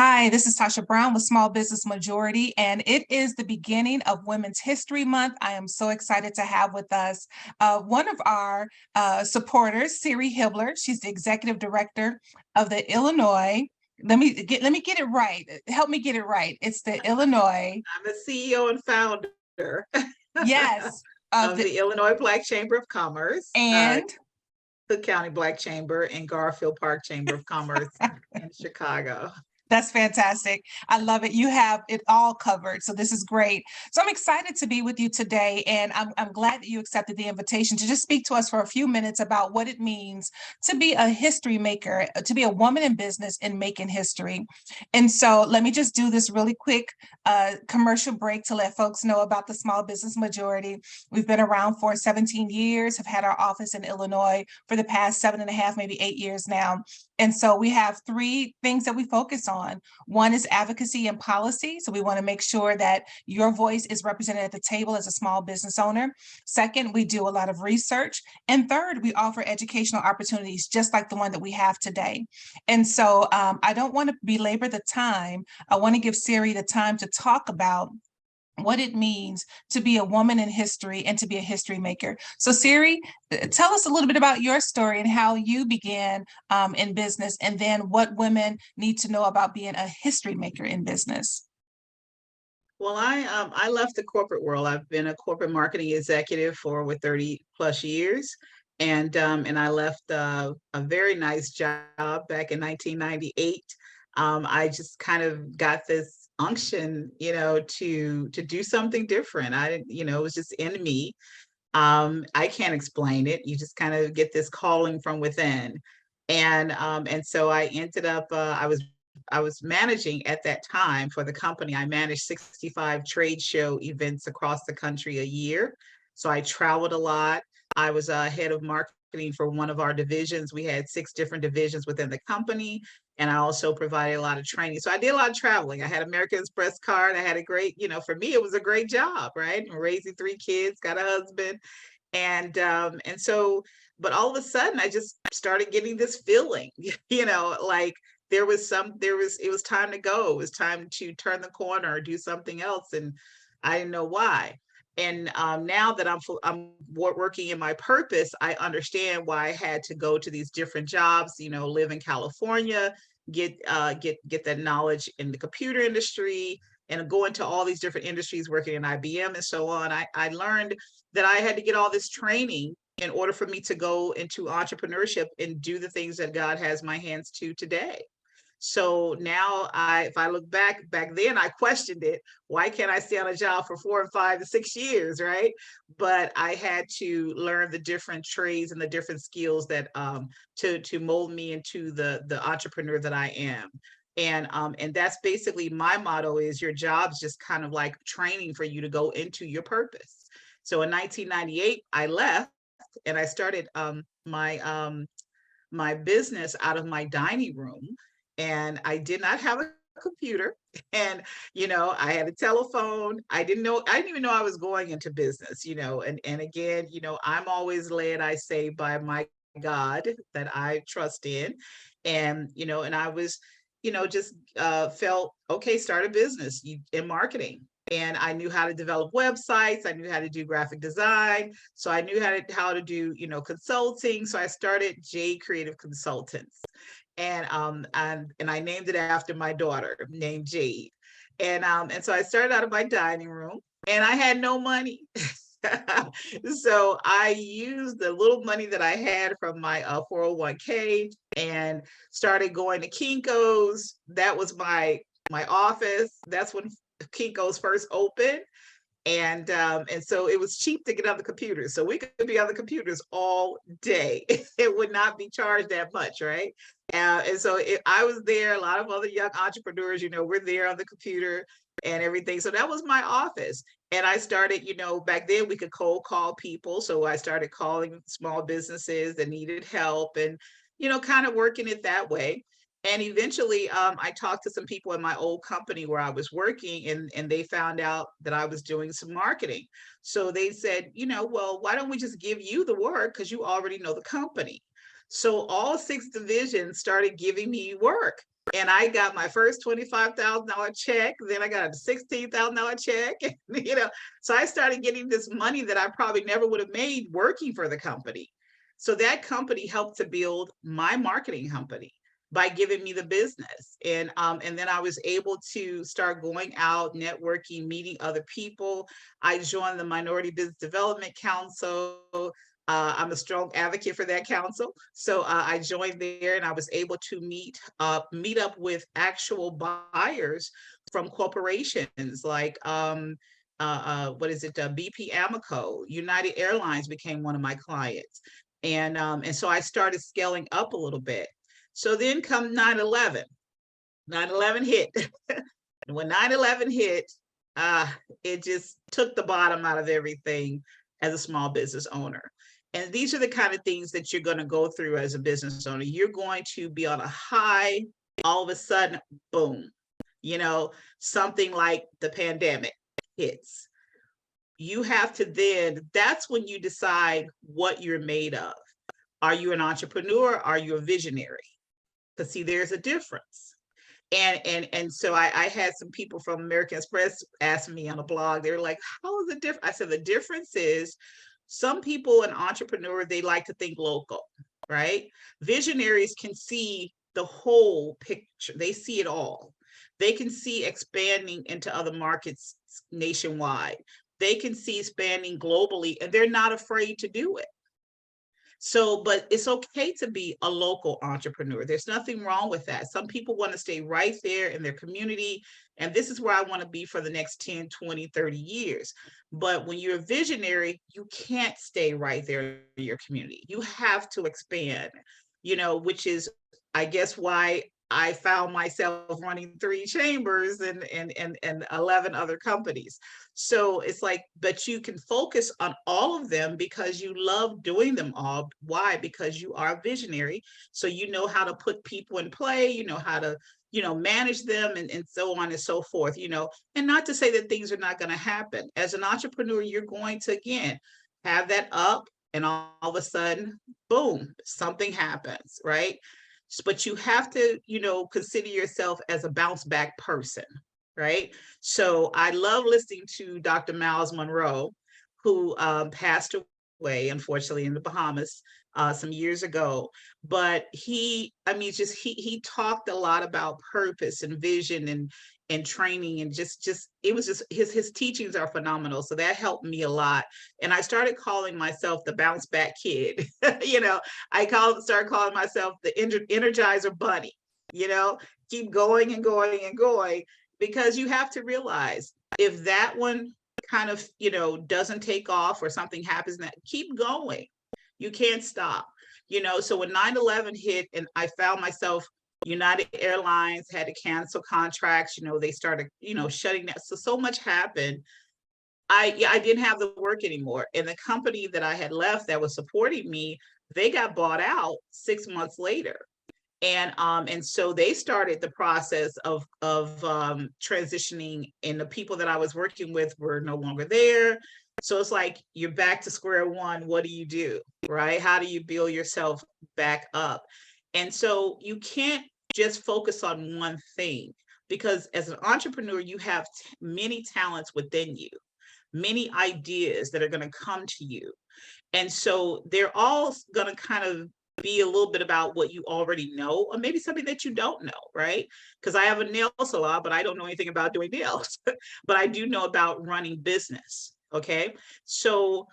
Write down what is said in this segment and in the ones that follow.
Hi, this is Tasha Brown with Small Business Majority, and it is the beginning of Women's History Month. I am so excited to have with us one of our supporters, Siri Hibbler. She's the executive director of the Illinois. Let me get it right. Help me get it right. It's the Illinois. I'm the CEO and founder Yes, of of the the Illinois Black Chamber of Commerce, and the County Black Chamber, and Garfield Park Chamber of Commerce in Chicago. That's fantastic. I love it. You have it all covered. So this is great. So I'm excited to be with you today. And I'm glad that you accepted the invitation to just speak to us for a few minutes about what it means to be a history maker, to be a woman in business and making history. And so let me just do this really quick commercial break to let folks know about the Small Business Majority. We've been around for 17 years, have had our office in Illinois for the past 7.5, maybe 8 years now. And so we have three things that we focus on. One is advocacy and policy. So we want to make sure that your voice is represented at the table as a small business owner. Second, we do a lot of research. And third, we offer educational opportunities just like the one that we have today. And so I don't want to belabor the time. I want to give Siri the time to talk about what it means to be a woman in history and to be a history maker. So Siri, tell us a little bit about your story and how you began in business, and then what women need to know about being a history maker in business. Well, I left the corporate world. I've been a corporate marketing executive for over 30 plus years. And I left a very nice job back in 1998. I just kind of got this unction, to do something different. I didn't, it was just in me. I can't explain it. You just kind of get this calling from within. And so I ended up I was managing at that time for the company. I managed 65 trade show events across the country a year. So I traveled a lot. I was head of marketing for one of our divisions. We had 6 different divisions within the company. And I also provided a lot of training. So I did a lot of traveling. I had American Express card. I had a great, for me, it was a great job, right? I'm raising 3 kids, got a husband. And so, but all of a sudden I just started getting this feeling, like it was time to go. It was time to turn the corner or do something else. And I didn't know why. And now that I'm working in my purpose, I understand why I had to go to these different jobs, live in California, get that knowledge in the computer industry, and go into all these different industries, working in IBM and so on. I learned that I had to get all this training in order for me to go into entrepreneurship and do the things that God has my hands to today. So now if I look back then I questioned it. Why can't I stay on a job for 4 and 5 to 6 years, right? But I had to learn the different trades and the different skills that to mold me into the entrepreneur that I am. And that's basically my motto is your job's just kind of like training for you to go into your purpose. So in 1998, I left and I started my business out of my dining room, and I did not have a computer. And I had a telephone. I didn't even know I was going into business. And again, I'm always led, I say, by my God that I trust in. And I was just felt okay, start a business in marketing. And I knew how to develop websites. I knew how to do graphic design. So I knew how to do, consulting. So I started J Creative Consultants. And I named it after my daughter named Jade. And so I started out of my dining room, and I had no money. So I used the little money that I had from my 401k and started going to Kinko's. That was my office. That's when Kinko's first opened. And so it was cheap to get on the computers. So we could be on the computers all day. It would not be charged that much, right? And so I was there. A lot of other young entrepreneurs, were there on the computer and everything. So that was my office. And I started, back then we could cold call people. So I started calling small businesses that needed help and, kind of working it that way. And eventually, I talked to some people in my old company where I was working, and they found out that I was doing some marketing. So they said, well, why don't we just give you the work because you already know the company? So all 6 divisions started giving me work. And I got my first $25,000 check. Then I got a $16,000 check. You know, so I started getting this money that I probably never would have made working for the company. So that company helped to build my marketing company by giving me the business. And then I was able to start going out, networking, meeting other people. I joined the Minority Business Development Council. I'm a strong advocate for that council. So I joined there and I was able to meet up with actual buyers from corporations like what is it? BP Amoco, United Airlines became one of my clients. And so I started scaling up a little bit. So then come 9/11. 9/11 hit. And when 9/11 hit, it just took the bottom out of everything as a small business owner. And these are the kind of things that you're going to go through as a business owner. You're going to be on a high, all of a sudden, boom, you know, something like the pandemic hits. You have to then, that's when you decide what you're made of. Are you an entrepreneur? Are you a visionary? Because see, there's a difference. And so I had some people from American Express ask me on a blog, they were like, how is it different? I said, the difference is some people, an entrepreneur, they like to think local, right? Visionaries can see the whole picture. They see it all. They can see expanding into other markets nationwide. They can see expanding globally, and they're not afraid to do it. So, but it's okay to be a local entrepreneur. There's nothing wrong with that. Some people want to stay right there in their community. And this is where I want to be for the next 10, 20, 30 years. But when you're a visionary, you can't stay right there in your community. You have to expand, you know, which is, I guess, why I found myself running 3 chambers and 11 other companies. So it's like, but you can focus on all of them because you love doing them all. Why? Because you are a visionary. So you know how to put people in play, you know how to, you know, manage them and so on and so forth, you know, and not to say that things are not going to happen. As an entrepreneur, you're going to, again, have that up and all of a sudden, boom, something happens, right? But you have to, you know, consider yourself as a bounce back person, right? So I love listening to Dr. Miles Monroe, who passed away, unfortunately, in the Bahamas some years ago. But I mean, just he talked a lot about purpose and vision and training, and just it was just his teachings are phenomenal. So that helped me a lot. And I started calling myself the bounce back kid. You know, started calling myself the Energizer Bunny. You know, keep going and going and going, because you have to realize if that one kind of, you know, doesn't take off or something happens, that keep going. You can't stop, you know. So when 9/11 hit and I found myself, United Airlines had to cancel contracts, you know, they started, you know, shutting down. So much happened. I didn't have the work anymore. And the company that I had left that was supporting me, they got bought out 6 months later. And so they started the process of transitioning, and the people that I was working with were no longer there. So it's like you're back to square one. What do you do, right? How do you build yourself back up? And so you can't just focus on one thing, because as an entrepreneur, you have many talents within you, many ideas that are going to come to you. And so they're all going to kind of be a little bit about what you already know, or maybe something that you don't know, right? Because I have a nail salon, but I don't know anything about doing nails, but I do know about running business. Okay. So,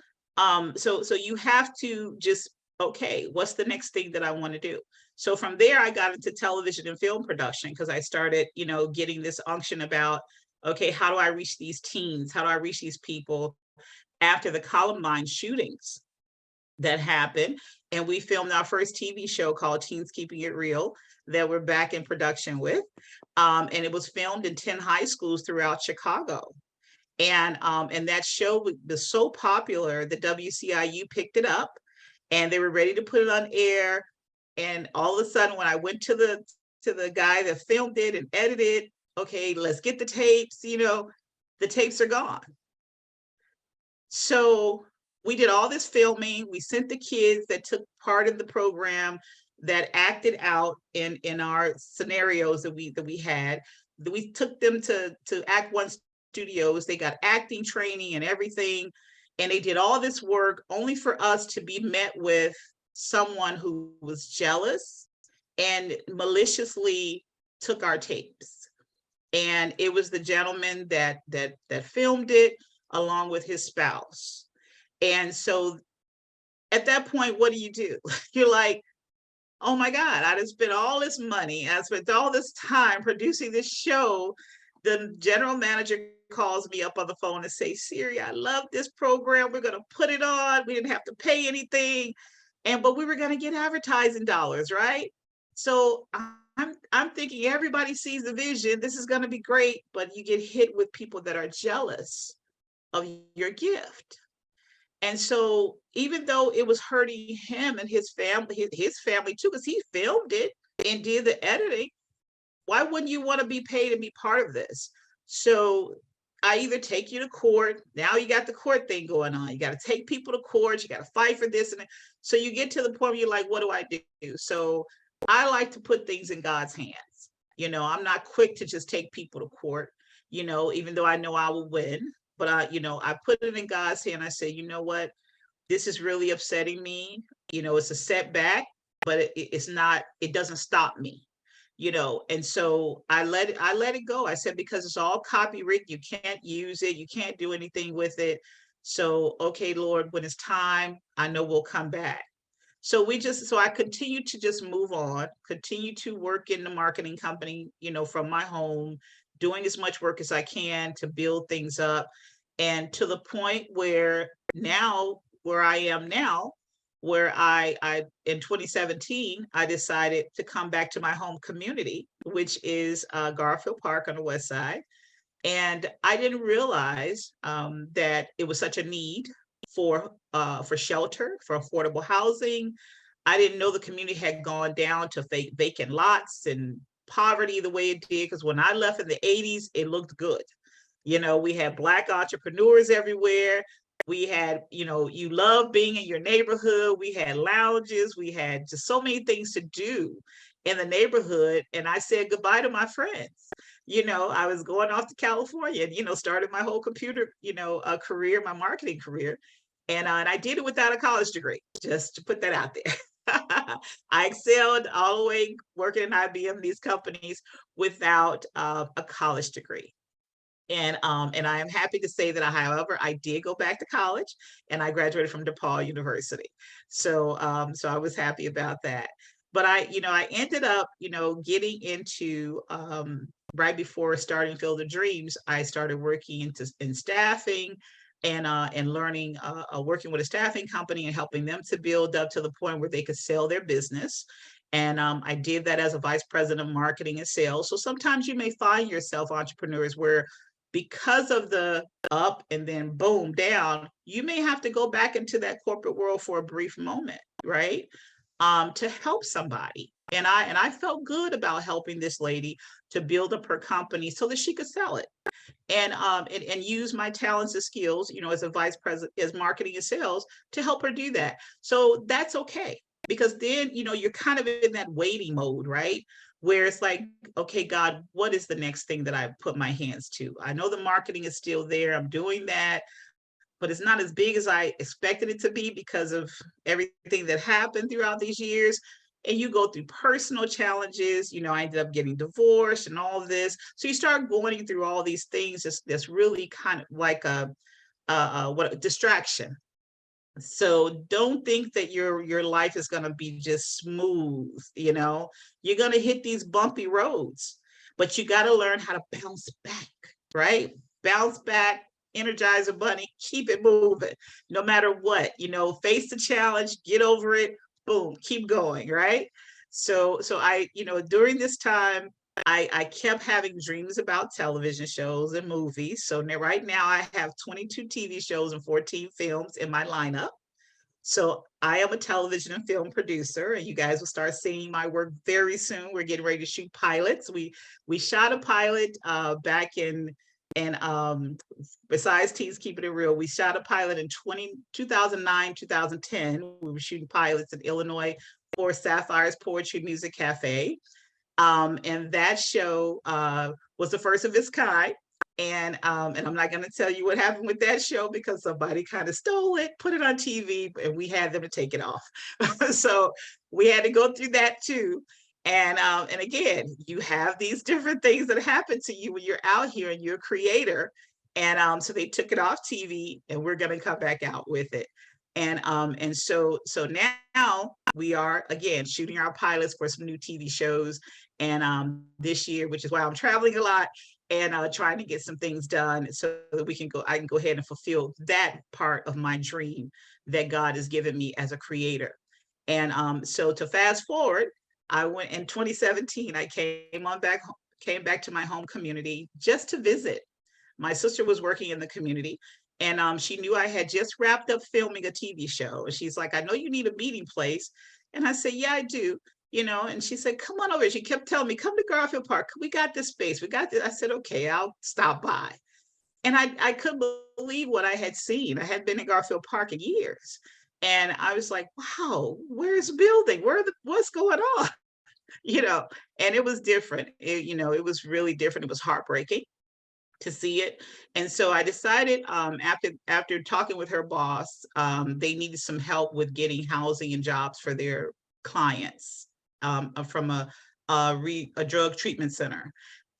so you have to just, okay, what's the next thing that I want to do? So from there, I got into television and film production because I started, you know, getting this unction about, okay, how do I reach these teens? How do I reach these people after the Columbine shootings that happened? And we filmed our first TV show called Teens Keeping It Real that we're back in production with. And it was filmed in 10 high schools throughout Chicago. And that show was so popular that WCIU picked it up and they were ready to put it on air. And all of a sudden, when I went to the guy that filmed it and edited, okay, let's get the tapes, you know, the tapes are gone. So we did all this filming. We sent the kids that took part of the program that acted out in our scenarios that we had. We took them to Act One Studios. They got acting training and everything, and they did all this work only for us to be met with someone who was jealous and maliciously took our tapes. And it was the gentleman that filmed it along with his spouse. And so at that point, what do? You're like, oh my God, I just spent all this money, I spent all this time producing this show. The general manager calls me up on the phone and say, Siri, I love this program. We're gonna put it on. We didn't have to pay anything. But we were gonna get advertising dollars, right? So I'm thinking everybody sees the vision. This is gonna be great, but you get hit with people that are jealous of your gift. And so even though it was hurting him and his family too, because he filmed it and did the editing, why wouldn't you want to be paid and be part of this? So I either take you to court. Now you got the court thing going on. You got to take people to court. You got to fight for this. And so you get to the point where you're like, what do I do? So I like to put things in God's hands. I'm not quick to just take people to court, even though I know I will win. But I put it in God's hand. I say, you know what? This is really upsetting me. It's a setback, but it's not, it doesn't stop me. And so I let it go. I said, because it's all copyright, you can't use it, you can't do anything with it. So, okay, Lord, when it's time, I know we'll come back. So I continue to just move on, continue to work in the marketing company, from my home, doing as much work as I can to build things up. And to the point where I am now, where I in 2017, I decided to come back to my home community, which is Garfield Park on the west side. And I didn't realize that it was such a need for shelter, for affordable housing. I didn't know the community had gone down to vacant lots and poverty the way it did, because when I left in the 80s, it looked good. We had Black entrepreneurs everywhere. We had, you love being in your neighborhood. We had lounges. We had just so many things to do in the neighborhood. And I said goodbye to my friends. I was going off to California and, started my whole computer, career, my marketing career. And I did it without a college degree, just to put that out there. I excelled all the way working in IBM, these companies, without a college degree. And I am happy to say that however, I did go back to college and I graduated from DePaul University. So I was happy about that. But I ended up, getting into right before starting Field of Dreams, I started working in staffing and learning, working with a staffing company and helping them to build up to the point where they could sell their business. And I did that as a vice president of marketing and sales. So sometimes you may find yourself, entrepreneurs, where because of the up and then boom down, you may have to go back into that corporate world for a brief moment, right? To help somebody. And I felt good about helping this lady to build up her company so that she could sell it. And use my talents and skills, as a vice president, as marketing and sales, to help her do that. So that's okay. Because then, you're kind of in that waiting mode, right? Where it's like, okay, God, what is the next thing that I put my hands to? I know the marketing is still there. I'm doing that, but it's not as big as I expected it to be because of everything that happened throughout these years. And you go through personal challenges. I ended up getting divorced and all of this. So you start going through all these things that's really kind of like a distraction. So don't think that your life is going to be just smooth. You're going to hit these bumpy roads, but you got to learn how to bounce back, right? Bounce back, energize a bunny, keep it moving, no matter what. Face the challenge, get over it, boom, keep going, right? So I, during this time, I kept having dreams about television shows and movies. So right now I have 22 TV shows and 14 films in my lineup. So I am a television and film producer, and you guys will start seeing my work very soon. We're getting ready to shoot pilots. We shot a pilot back in, and besides Teens Keeping It Real, we shot a pilot in 2009, 2010. We were shooting pilots in Illinois for Sapphire's Poetry Music Cafe. And that show was the first of its kind. And I'm not going to tell you what happened with that show because somebody kind of stole it, put it on TV, and we had them to take it off. So we had to go through that too. And again, you have these different things that happen to you when you're out here and you're a creator. And so they took it off TV, and we're going to come back out with it. And so now we are again shooting our pilots for some new TV shows. And this year, which is why I'm traveling a lot and trying to get some things done so that I can go ahead and fulfill that part of my dream that God has given me as a creator. And so to fast forward, I went in 2017. I came back to my home community just to visit. My sister was working in the community, and she knew I had just wrapped up filming a TV show. And she's like, I know you need a meeting place. And I said, yeah, I do. And she said, come on over. She kept telling me, come to Garfield Park. We got this space. We got this. I said, okay, I'll stop by. And I couldn't believe what I had seen. I had been in Garfield Park in years. And I was like, wow, where's the building? What's going on? And it was different. It was really different. It was heartbreaking to see it. And so I decided after talking with her boss, they needed some help with getting housing and jobs for their clients from a drug treatment center.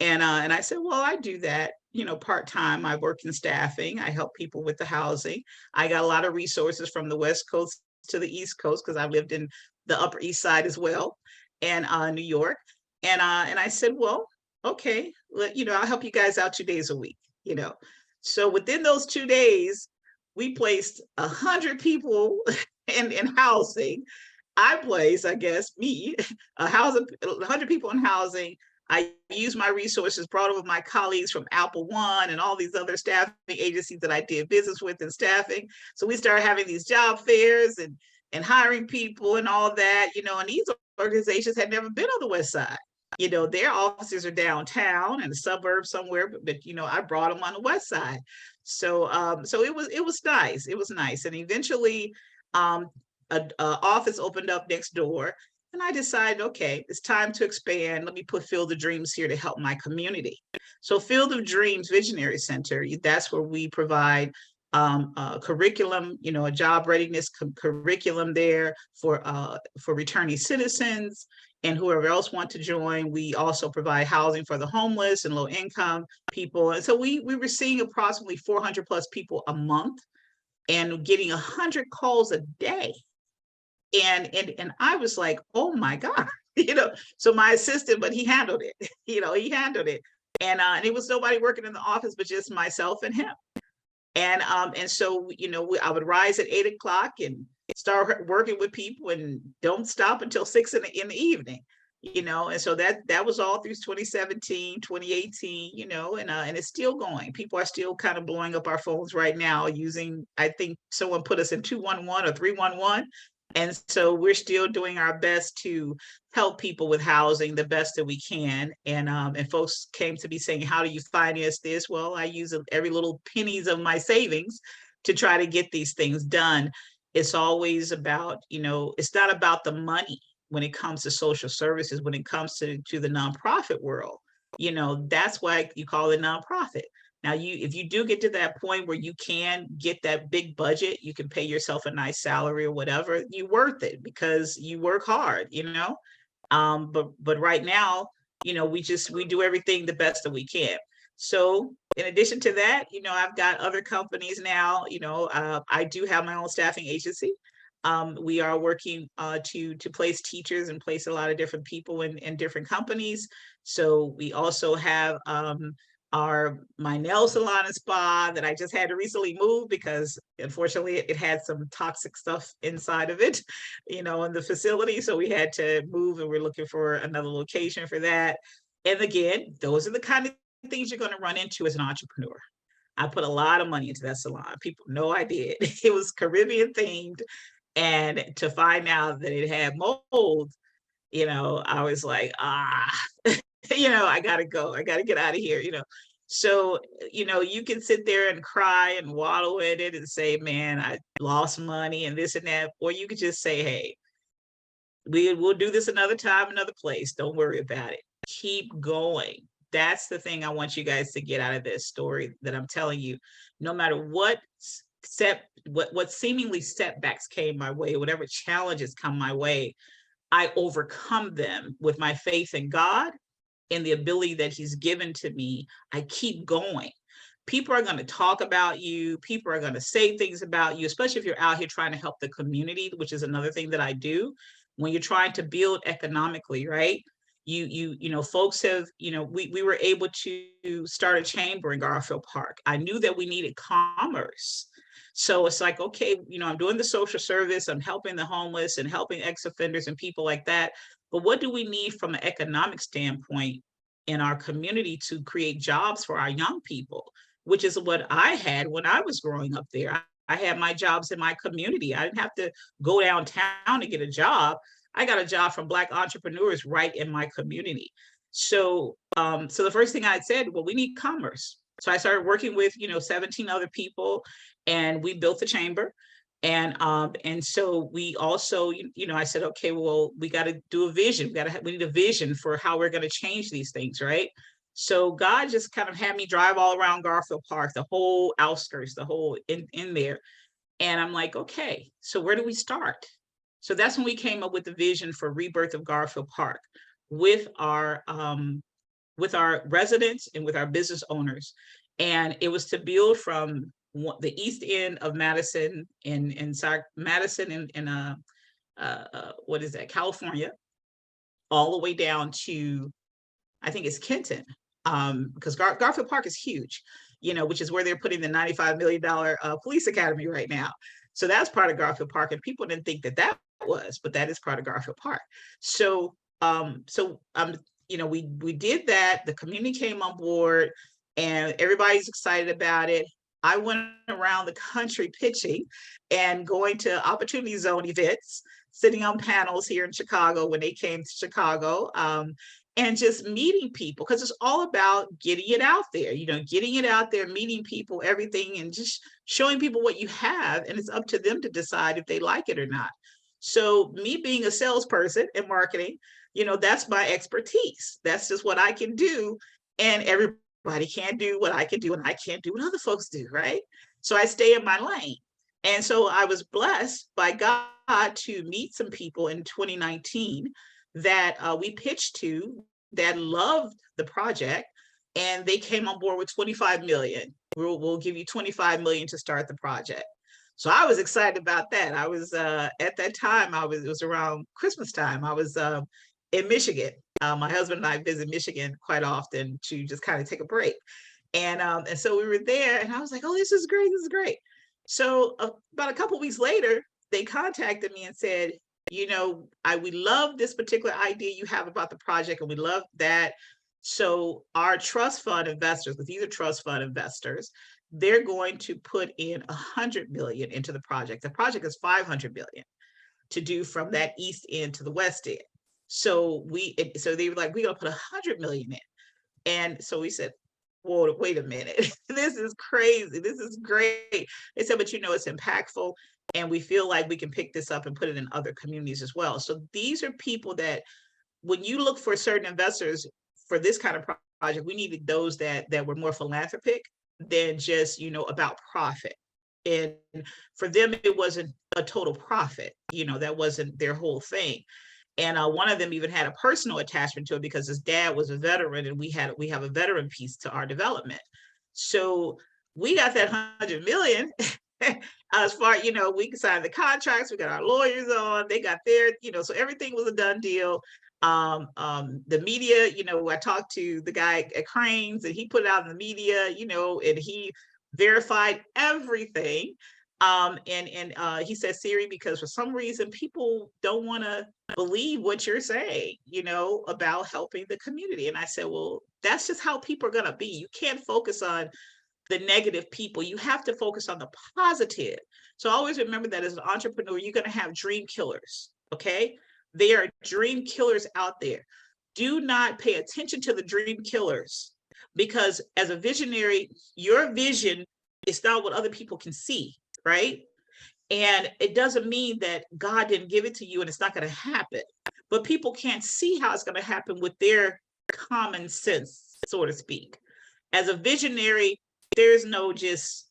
And I said, well, I do that, part-time. I work in staffing. I help people with the housing. I got a lot of resources from the West Coast to the East Coast because I've lived in the Upper East Side as well, and New York. And I said, well, okay, I'll help you guys out 2 days a week. So within those 2 days, we placed 100 people in housing. I placed, I guess, me, 100 people in housing. I used my resources, brought over my colleagues from Apple One and all these other staffing agencies that I did business with in staffing. So we started having these job fairs and hiring people and all that, and these organizations had never been on the West Side. Their offices are downtown in a suburb somewhere, but I brought them on the West Side. So it was nice. It was nice. And eventually a office opened up next door. And I decided, okay, it's time to expand. Let me put Field of Dreams here to help my community. So Field of Dreams Visionary Center, that's where we provide curriculum, a job readiness curriculum there for returning citizens and whoever else want to join. We also provide housing for the homeless and low income people. And so we were seeing approximately 400 plus people a month and getting 100 calls a day. And I was like, oh my God, so my assistant, but he handled it, he handled it. And it was nobody working in the office, but just myself and him. And so, I would rise at 8 o'clock and start working with people and don't stop until 6 in the evening, and so that was all through 2017, 2018, and it's still going. People are still kind of blowing up our phones right now using, I think someone put us in 211 or 311. And so we're still doing our best to help people with housing the best that we can. And folks came to me saying, how do you finance this? Well, I use every little pennies of my savings to try to get these things done. It's always about, it's not about the money when it comes to social services, when it comes to the nonprofit world. That's why you call it nonprofit. Now, if you do get to that point where you can get that big budget, you can pay yourself a nice salary or whatever, you're worth it because you work hard, but right now, we do everything the best that we can. So in addition to that, I've got other companies now, I do have my own staffing agency. We are working to place teachers and place a lot of different people in different companies. So we also have my nail salon and spa that I just had to recently move because unfortunately it had some toxic stuff inside of it, in the facility. So we had to move and we're looking for another location for that. And again, those are the kind of things you're going to run into as an entrepreneur. I put a lot of money into that salon. People know I did. It was Caribbean themed. And to find out that it had mold, I was like, I gotta go. I gotta get out of here, So, you can sit there and cry and waddle in it and say, man, I lost money and this and that. Or you could just say, hey, We will do this another time, another place. Don't worry about it. Keep going. That's the thing I want you guys to get out of this story that I'm telling you. No matter what seemingly setbacks came my way, whatever challenges come my way, I overcome them with my faith in God and the ability that He's given to me. I keep going. People are going to talk about you. People are going to say things about you, especially if you're out here trying to help the community, which is another thing that I do. When you're trying to build economically, right? Folks have, we were able to start a chamber in Garfield Park. I knew that we needed commerce. So it's like, okay, I'm doing the social service, I'm helping the homeless and helping ex-offenders and people like that. But what do we need from an economic standpoint in our community to create jobs for our young people, which is what I had when I was growing up there. I had my jobs in my community. I didn't have to go downtown to get a job. I got a job from Black entrepreneurs right in my community. So the first thing I said, well, we need commerce. So I started working with 17 other people, and we built the chamber. And so we also, I said, okay, well, we got to do a vision. We need a vision for how we're going to change these things, right? So God just kind of had me drive all around Garfield Park, the whole outskirts, the whole in there. And I'm like, okay, so where do we start? So that's when we came up with the vision for Rebirth of Garfield Park with our residents and with our business owners. And it was to build from the east end of Madison in Madison in what is that, California, all the way down to, I think it's Kenton, because Garfield Park is huge, which is where they're putting the $95 million police academy right now. So that's part of Garfield Park, and people didn't think that was, but that is part of Garfield Park. So we did that. The community came on board, and everybody's excited about it. I went around the country pitching and going to opportunity zone events, sitting on panels here in Chicago when they came to Chicago, and just meeting people, because it's all about getting it out there, getting it out there, meeting people, everything, and just showing people what you have. And it's up to them to decide if they like it or not. So me being a salesperson in marketing, that's my expertise. That's just what I can do. And everybody can't do what I can do, and I can't do what other folks do, right? So I stay in my lane. And so I was blessed by God to meet some people in 2019 that we pitched to that loved the project, and they came on board with 25 million. We'll give you 25 million to start the project. So I was excited about that. I was at that time, it was around Christmas time. I was in Michigan. My husband and I visit Michigan quite often to just kind of take a break. And so we were there, and I was like, oh, this is great. This is great. So about a couple of weeks later, they contacted me and said, we love this particular idea you have about the project, and we love that. So our trust fund investors, because these are trust fund investors, they're going to put in 100 million into the project. The project is 500 million to do from that east end to the west end. So they were like, we're gonna put 100 million in. And so we said, whoa, wait a minute, this is crazy, this is great. They said, but it's impactful, and we feel like we can pick this up and put it in other communities as well. So these are people that, when you look for certain investors for this kind of project, we needed those that were more philanthropic than just, about profit. And for them, it wasn't a total profit, that wasn't their whole thing. And one of them even had a personal attachment to it because his dad was a veteran, and we have a veteran piece to our development. So we got that 100 million. As far, we signed the contracts, we got our lawyers on, they got their, so everything was a done deal. The media, I talked to the guy at Cranes, and he put it out in the media, and he verified everything. He said, Siri, because for some reason people don't want to believe what you're saying, about helping the community. And I said, well, that's just how people are going to be. You can't focus on the negative people. You have to focus on the positive. So always remember that as an entrepreneur, you're going to have dream killers. Okay. There are dream killers out there. Do not pay attention to the dream killers, because as a visionary, your vision is not what other people can see, right? And it doesn't mean that God didn't give it to you and it's not going to happen. but people can't see how it's going to happen with their common sense, so to speak. As a visionary, there's no just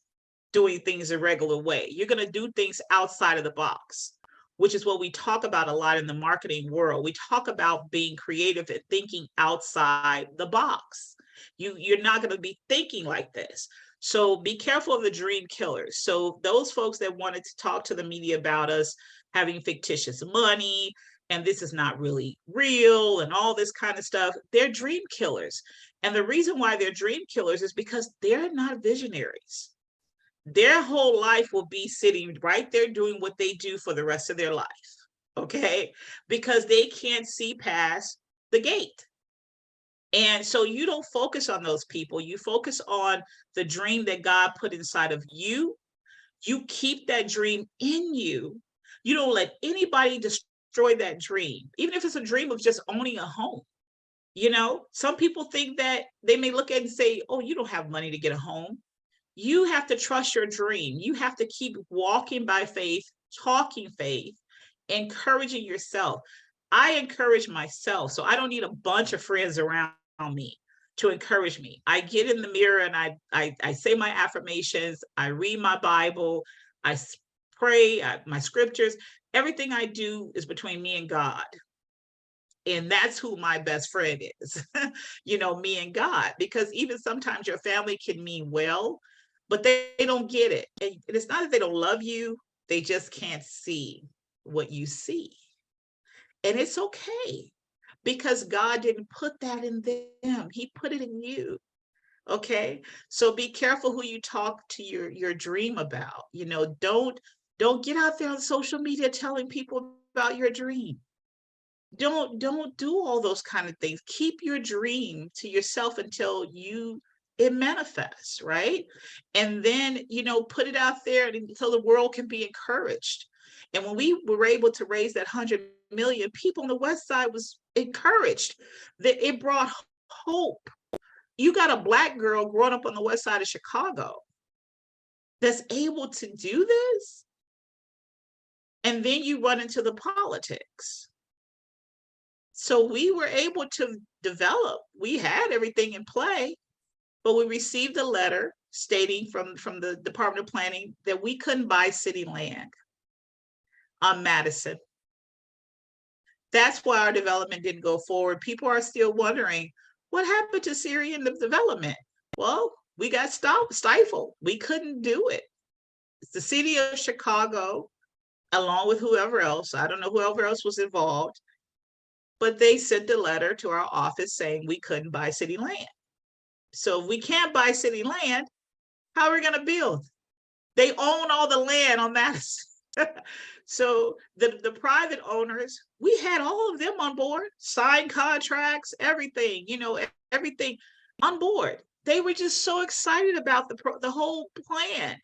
doing things a regular way. You're going to do things outside of the box, which is what we talk about a lot in the marketing world. We talk about being creative and thinking outside the box. You're not going to be thinking like this. So be careful of the dream killers. So those folks that wanted to talk to the media about us having fictitious money and this is not really real and all this kind of stuff, they're dream killers. And the reason why they're dream killers is because they're not visionaries. Their whole life will be sitting right there doing what they do for the rest of their life, okay? Because they can't see past the gate. And so you don't focus on those people. You focus on the dream that God put inside of you. You keep that dream in you. You don't let anybody destroy that dream, even if it's a dream of just owning a home. You know, some people think that they may look at it and say, oh, you don't have money to get a home. You have to trust your dream. You have to keep walking by faith, talking faith, encouraging yourself. I encourage myself. So I don't need a bunch of friends around me to encourage me. I get in the mirror and I say my affirmations. I read my Bible. I pray my scriptures. Everything I do is between me and God. And that's who my best friend is, you know, me and God, because even sometimes your family can mean well, but they don't get it. And it's not that they don't love you, they just can't see what you see. And it's okay because God didn't put that in them, He put it in you. Okay. So be careful who you talk to your dream about. You know, don't get out there on social media telling people about your dream. Don't do all those kind of things. Keep your dream to yourself until it manifests, right? And then, you know, put it out there so the world can be encouraged. And when we were able to raise that 100 million, people on the West Side was encouraged. That it brought hope. You got a Black girl growing up on the West Side of Chicago that's able to do this, and then you run into the politics. So we were able to develop. We had everything in play, but we received a letter stating from the Department of Planning that we couldn't buy city land on Madison. That's why our development didn't go forward. People are still wondering, what happened to Siri in the development? Well, we got stifled. We couldn't do it. It's the city of Chicago, along with whoever else, I don't know whoever else was involved, but they sent a letter to our office saying we couldn't buy city land. So if we can't buy city land, how are we going to build? They own all the land on Madison. So the private owners, we had all of them on board, signed contracts, everything, you know, everything on board. They were just so excited about the whole plan.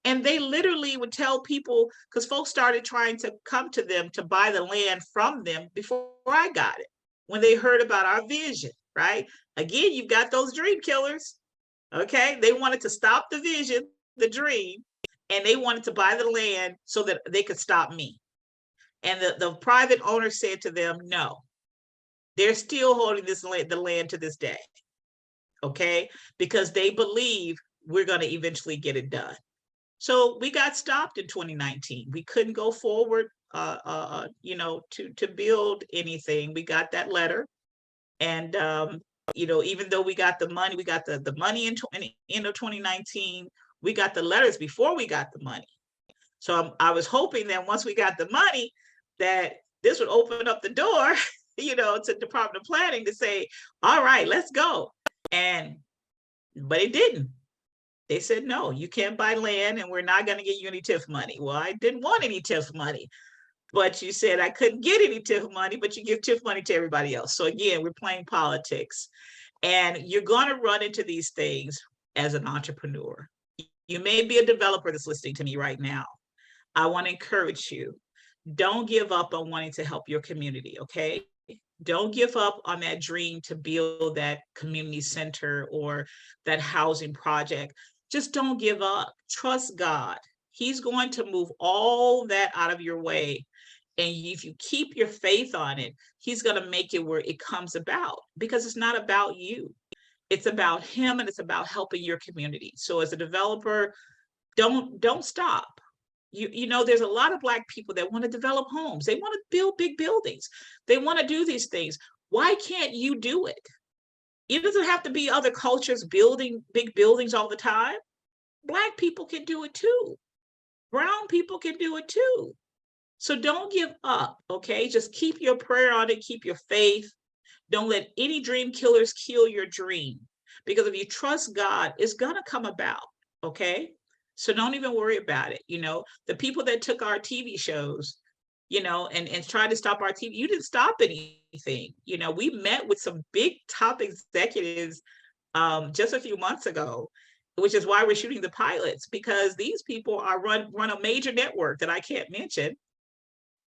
And they literally would tell people, because folks started trying to come to them to buy the land from them before I got it, when they heard about our vision, right? Again, you've got those dream killers, okay? They wanted to stop the vision, the dream, and they wanted to buy the land so that they could stop me. And the private owner said to them, no, they're still holding the land to this day, okay? Because they believe we're going to eventually get it done. So we got stopped in 2019. We couldn't go forward, you know, to build anything. We got that letter, and you know, even though we got the money, we got the money in end of 2019. We got the letters before we got the money. So I was hoping that once we got the money, that this would open up the door, you know, to Department of Planning to say, all right, let's go. But it didn't. They said, no, you can't buy land and we're not going to get you any TIF money. Well, I didn't want any TIF money, but you said I couldn't get any TIF money, but you give TIF money to everybody else. So again, we're playing politics, and you're going to run into these things as an entrepreneur. You may be a developer that's listening to me right now. I want to encourage you. Don't give up on wanting to help your community, okay? Don't give up on that dream to build that community center or that housing project. Just don't give up. Trust God. He's going to move all that out of your way. And if you keep your faith on it, he's going to make it where it comes about, because it's not about you. It's about him, and it's about helping your community. So as a developer, don't stop. You know, there's a lot of Black people that want to develop homes. They want to build big buildings. They want to do these things. Why can't you do it? It doesn't have to be other cultures building big buildings all the time. Black people can do it too. Brown people can do it too. So don't give up, okay? Just keep your prayer on it, keep your faith. Don't let any dream killers kill your dream. Because if you trust God, it's gonna come about, okay? So don't even worry about it. You know, the people that took our TV shows, you know, and tried to stop our TV, you didn't stop anything. You know, we met with some big top executives just a few months ago, which is why we're shooting the pilots, because these people are run a major network that I can't mention,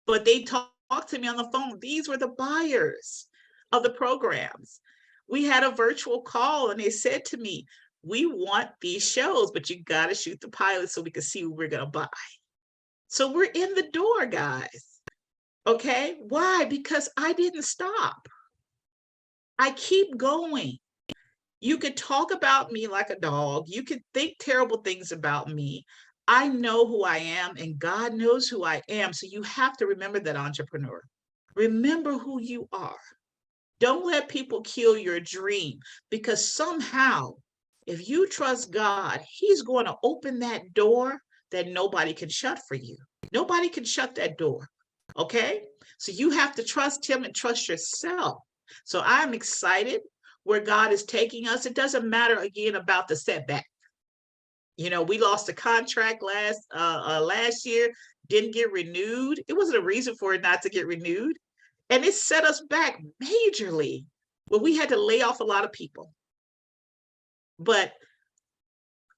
but they talked to me on the phone. These were the buyers of the programs. We had a virtual call and they said to me, we want these shows, but you got to shoot the pilot so we can see what we're going to buy. So we're in the door, guys. Okay. Why? Because I didn't stop. I keep going. You could talk about me like a dog. You could think terrible things about me. I know who I am, and God knows who I am. So you have to remember that, entrepreneur. Remember who you are. Don't let people kill your dream, because somehow, if you trust God, he's going to open that door that nobody can shut for you. Nobody can shut that door. Okay? So you have to trust him and trust yourself. So I'm excited where God is taking us. It doesn't matter again about the setback. You know, we lost a contract last year, didn't get renewed. It wasn't a reason for it not to get renewed. And it set us back majorly. Well, we had to lay off a lot of people. But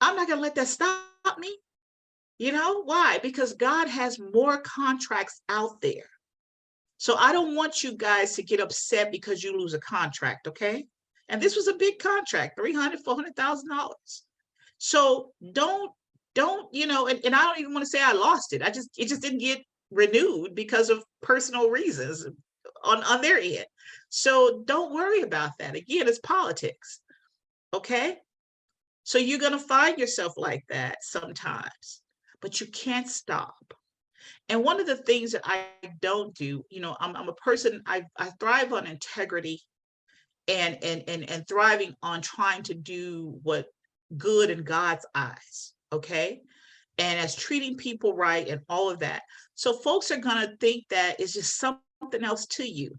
I'm not going to let that stop me. You know why? Because God has more contracts out there. So I don't want you guys to get upset because you lose a contract, okay? And this was a big contract, $300,000, $400,000. So don't, you know, and I don't even want to say I lost it. It just didn't get renewed because of personal reasons on their end. So don't worry about that. Again, it's politics. Okay. So you're going to find yourself like that sometimes, but you can't stop. And one of the things that I don't do, you know, I'm a person, I thrive on integrity and thriving on trying to do what good in God's eyes. Okay. And as treating people right and all of that. So folks are going to think that it's just something else to you,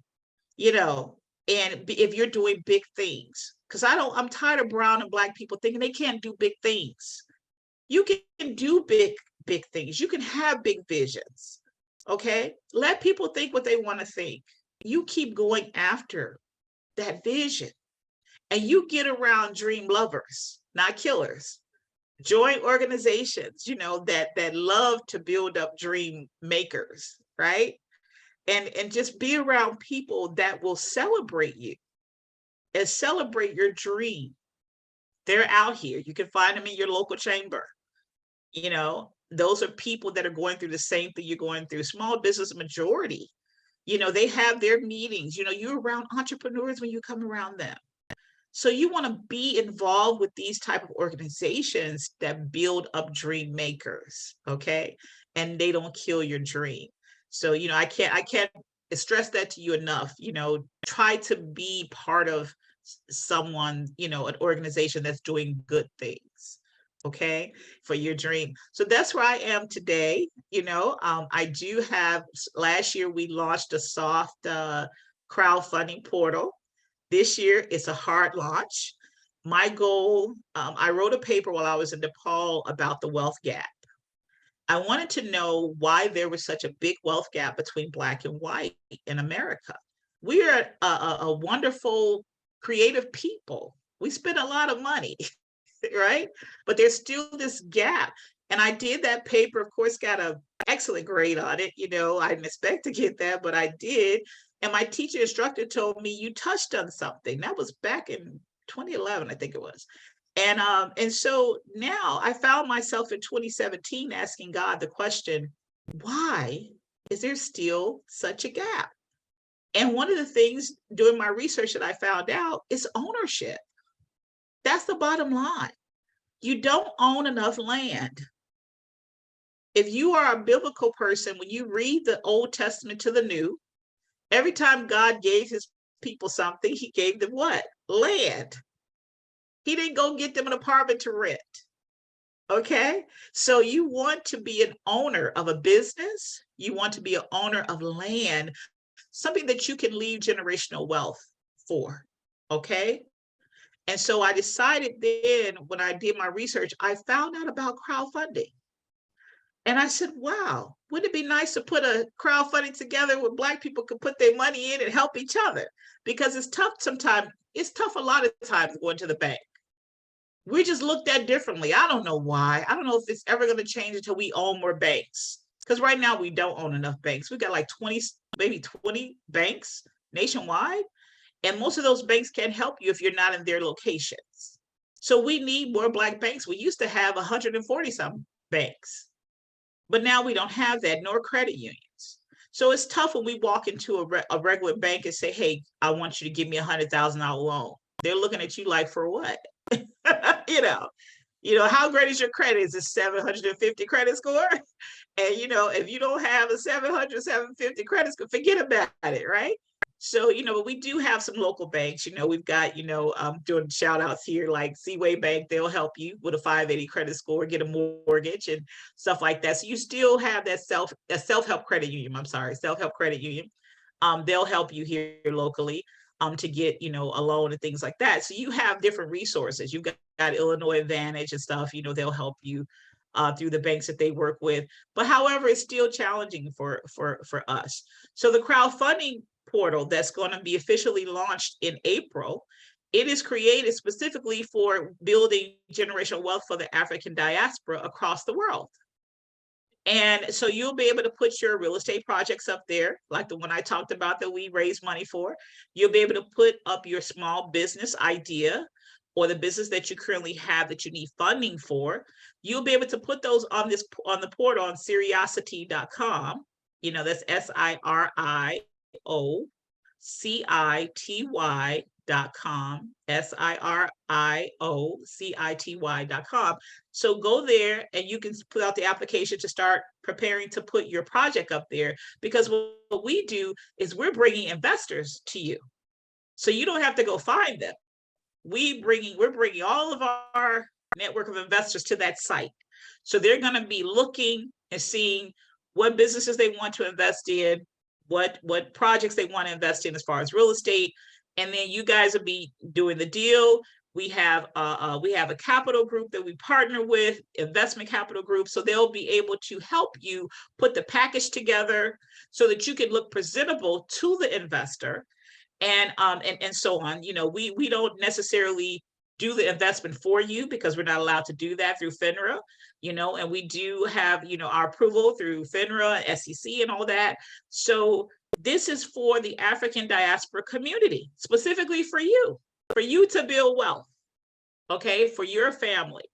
you know, and if you're doing big things, because I'm tired of brown and Black people thinking they can't do big things. You can do big things. You can have big visions. Okay. Let people think what they want to think. You keep going after that vision, and you get around dream lovers, not killers. Join organizations, you know, that love to build up dream makers, right? And just be around people that will celebrate you and celebrate your dream. They're out here. You can find them in your local chamber. You know, those are people that are going through the same thing you're going through. Small business majority, you know, they have their meetings. You know, you're around entrepreneurs when you come around them. So you want to be involved with these type of organizations that build up dream makers, okay? And they don't kill your dream. So, you know, I can't stress that to you enough. You know, try to be part of someone, you know, an organization that's doing good things, okay, for your dream. So that's where I am today. You know, I do have, last year we launched a soft crowdfunding portal. This year it's a hard launch. My goal, I wrote a paper while I was in Nepal about the wealth gap. I wanted to know why there was such a big wealth gap between Black and white in America. We are a wonderful, creative people. We spend a lot of money, right? But there's still this gap. And I did that paper, of course, got an excellent grade on it. You know, I didn't expect to get that, but I did. And my teacher instructor told me, you touched on something. That was back in 2011, I think it was. And so now I found myself in 2017 asking God the question, why is there still such a gap? And one of the things doing my research that I found out is ownership. That's the bottom line. You don't own enough land. If you are a biblical person, when you read the Old Testament to the New, every time God gave his people something, he gave them what? Land. He didn't go get them an apartment to rent. Okay. So you want to be an owner of a business. You want to be an owner of land, something that you can leave generational wealth for. Okay. And so I decided then when I did my research, I found out about crowdfunding. And I said, wow, wouldn't it be nice to put a crowdfunding together where Black people could put their money in and help each other? Because it's tough sometimes. It's tough a lot of times going to the bank. We just looked at differently. I don't know why. I don't know if it's ever going to change until we own more banks. Because right now we don't own enough banks. We got like 20, maybe 20 banks nationwide. And most of those banks can't help you if you're not in their locations. So we need more Black banks. We used to have 140 some banks, but now we don't have that, nor credit unions. So it's tough when we walk into a regular bank and say, hey, I want you to give me $100,000 loan. They're looking at you like, for what? you know, how great is your credit? Is it 750 credit score? And if you don't have a 700, 750 credit score, forget about it, right? So, but we do have some local banks. We've got, doing shout outs here like Seaway Bank. They'll help you with a 580 credit score, get a mortgage and stuff like that. So you still have that self-help credit union. I'm sorry, self-help credit union. They'll help you here locally to get, a loan and things like that. So you have different resources. You've got Illinois Advantage and stuff, they'll help you through the banks that they work with. But however, it's still challenging for us. So the crowdfunding portal that's going to be officially launched in April, it is created specifically for building generational wealth for the African diaspora across the world. And so you'll be able to put your real estate projects up there, like the one I talked about that we raise money for. You'll be able to put up your small business idea or the business that you currently have that you need funding for. You'll be able to put those on the portal on Siriosity.com. That's SIRIOCITY.com, SIRIOCITY.com. So go there and you can put out the application to start preparing to put your project up there, because what we do is we're bringing investors to you. So you don't have to go find them. We're bringing all of our network of investors to that site. So they're going to be looking and seeing what businesses they want to invest in, what projects they want to invest in as far as real estate, and then you guys will be doing the deal. We have a capital group that we partner with, investment capital group, so they'll be able to help you put the package together so that you can look presentable to the investor, and so on. We don't necessarily do the investment for you because we're not allowed to do that through FINRA, and we do have, our approval through FINRA, SEC and all that. So this is for the African diaspora community, specifically for you to build wealth, okay, for your family.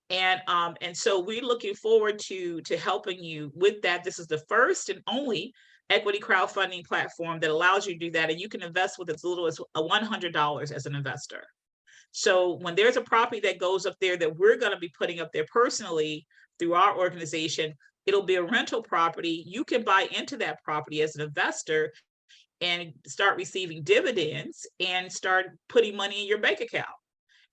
And so we're looking forward to helping you with that. This is the first and only equity crowdfunding platform that allows you to do that. And you can invest with as little as $100 as an investor. So when there's a property that goes up there that we're going to be putting up there personally through our organization, it'll be a rental property. You can buy into that property as an investor and start receiving dividends and start putting money in your bank account.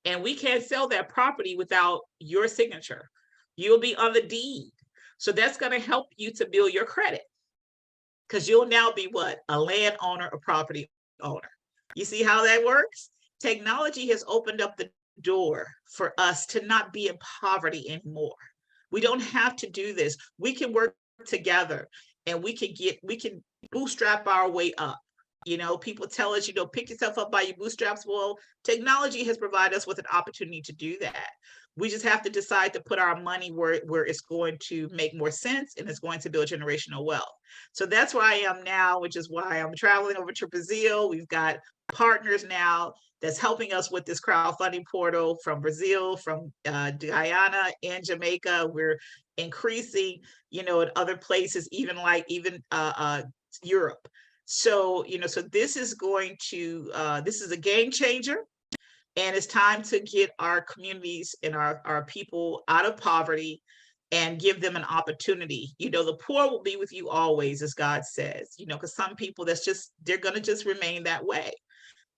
And we can't sell that property without your signature. You'll be on the deed. So that's going to help you to build your credit, because you'll now be what? A landowner, a property owner. You see how that works? Technology has opened up the door for us to not be in poverty anymore. We don't have to do this. We can work together and we can bootstrap our way up. People tell us, pick yourself up by your bootstraps. Well, technology has provided us with an opportunity to do that. We just have to decide to put our money where it's going to make more sense and it's going to build generational wealth. So that's where I am now, which is why I'm traveling over to Brazil. We've got partners now that's helping us with this crowdfunding portal from Brazil, from Guyana and Jamaica. We're increasing, in other places, even Europe. So, so this is this is a game changer. And it's time to get our communities and our people out of poverty and give them an opportunity. The poor will be with you always, as God says, because some people they're going to just remain that way.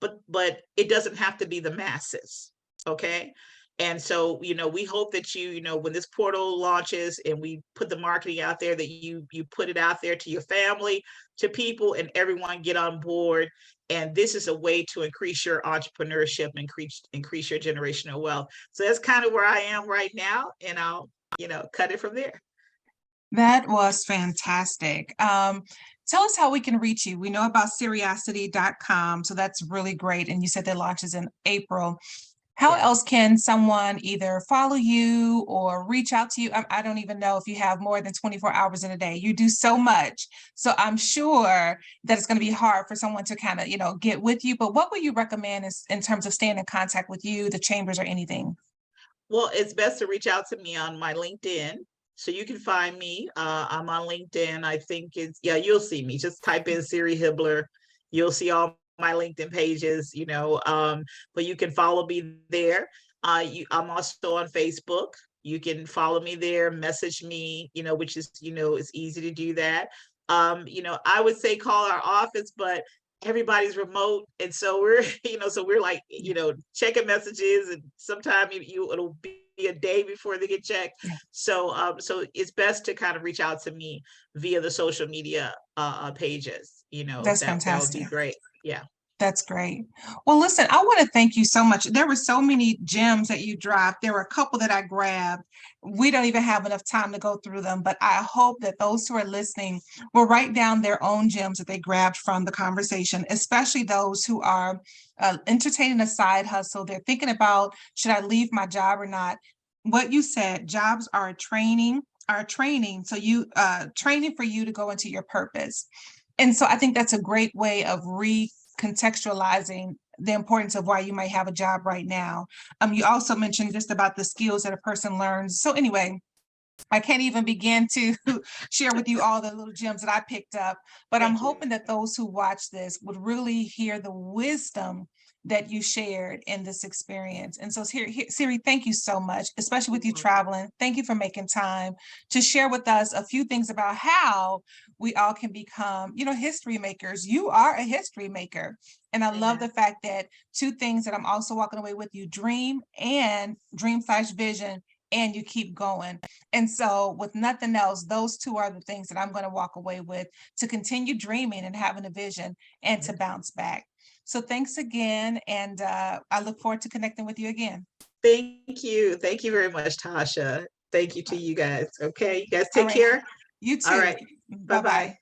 But it doesn't have to be the masses. Okay. And so, we hope that when this portal launches and we put the marketing out there, that you put it out there to your family, to people, and everyone get on board. And this is a way to increase your entrepreneurship and increase your generational wealth. So that's kind of where I am right now. And I'll, cut it from there. That was fantastic. Tell us how we can reach you. We know about Siriosity.com, so that's really great. And you said that launches in April. How else can someone either follow you or reach out to you? I don't even know if you have more than 24 hours in a day. You do so much. So I'm sure that it's going to be hard for someone to kind of, get with you. But what would you recommend in terms of staying in contact with you, the chambers, or anything? Well, it's best to reach out to me on my LinkedIn. So you can find me. I'm on LinkedIn. I think you'll see me. Just type in Siri Hibbler. You'll see all my LinkedIn pages, but you can follow me there. I'm also on Facebook. You can follow me there, message me, which is, it's easy to do that. I would say call our office, but everybody's remote. And so we're, so we're like, checking messages, and sometimes it'll be a day before they get checked. So it's best to kind of reach out to me via the social media pages. That's that would be fantastic. great. Yeah. That's great. Well, listen, I want to thank you so much. There were so many gems that you dropped. There were a couple that I grabbed. We don't even have enough time to go through them, but I hope that those who are listening will write down their own gems that they grabbed from the conversation, especially those who are entertaining a side hustle. They're thinking about, should I leave my job or not? What you said, jobs are training. So you training for you to go into your purpose. And so I think that's a great way of recontextualizing the importance of why you might have a job right now. You also mentioned just about the skills that a person learns. So anyway, I can't even begin to share with you all the little gems that I picked up, but I'm hoping that those who watch this would really hear the wisdom that you shared in this experience. And so Siri, thank you so much, especially with you traveling. Thank you for making time to share with us a few things about how we all can become, history makers. You are a history maker. And I love the fact that two things that I'm also walking away with: you dream / vision, and you keep going. And so with nothing else, those two are the things that I'm going to walk away with, to continue dreaming and having a vision and to bounce back. So thanks again. And I look forward to connecting with you again. Thank you. Thank you very much, Tasha. Thank you to you guys. Okay. You guys take All right. care. You too. All right. Bye-bye.